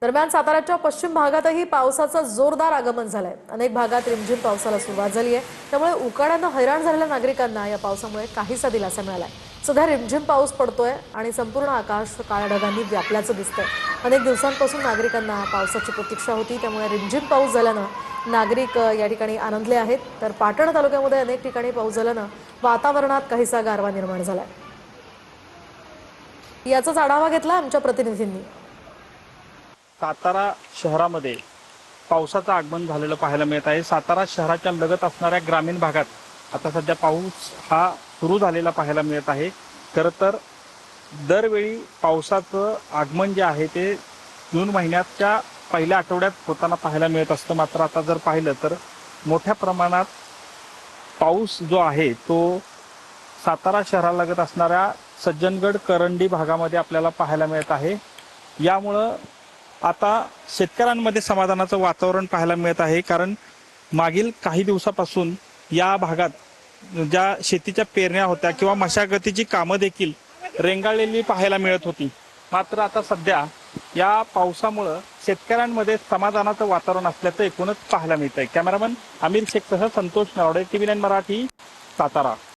दरम्यान साताऱ्याच्या पश्चिम भागातही पावसाचं जोरदार आगमन झालंय। अनेक भागात रिमझिम पावसाला सुरुवात झाली आहे। त्यामुळे उकाड्यानं हैराण झालेल्या नागरिकांना या पावसामुळे काहीसा दिलासा मिळालाय। सध्या रिमझिम पाऊस पडतोय आणि संपूर्ण आकाश काळ्या ढगांनी व्यापल्याचं दिसतंय। अनेक दिवसांपासून नागरिकांना पावसाची प्रतीक्षा होती, त्यामुळे रिमझिम पाऊस झाल्यानं नागरिक या ठिकाणी आनंदले आहेत। तर पाटण तालुक्यामध्ये अनेक ठिकाणी पाऊस झाल्यानं वातावरणात काहीसा गारवा निर्माण झालाय। याचाच आढावा घेतला आमच्या प्रतिनिधींनी। सातारा शहरामध्ये पावसाचं आगमन झालेलं पाहायला मिळत आहे। सातारा शहराच्या लगत असणाऱ्या ग्रामीण भागात आता सध्या पाऊस हा सुरू झालेला पाहायला मिळत आहे। खरं तर दरवेळी पावसाचं आगमन जे आहे ते जून महिन्याच्या पहिल्या आठवड्यात होताना पाहायला मिळत असतं। मात्र आता जर पाहिलं तर मोठ्या प्रमाणात पाऊस जो आहे तो सातारा शहरालगत असणाऱ्या सज्जनगड करंडी भागामध्ये आपल्याला पाहायला मिळत आहे। यामुळं आता शेतकऱ्यांमध्ये समाधानाचं वातावरण पाहायला मिळत आहे, कारण मागील काही दिवसापासून या भागात ज्या शेतीच्या पेरण्या होत्या किंवा मशागतीची कामं देखील रेंगाळलेली पाहायला मिळत होती। मात्र आता सध्या या पावसामुळं शेतकऱ्यांमध्ये समाधानाचं वातावरण असल्याचं एकूणच पाहायला मिळत आहे। कॅमेरामन आमिर शेखसह संतोष नरवडे, TV9 मराठी, सातारा।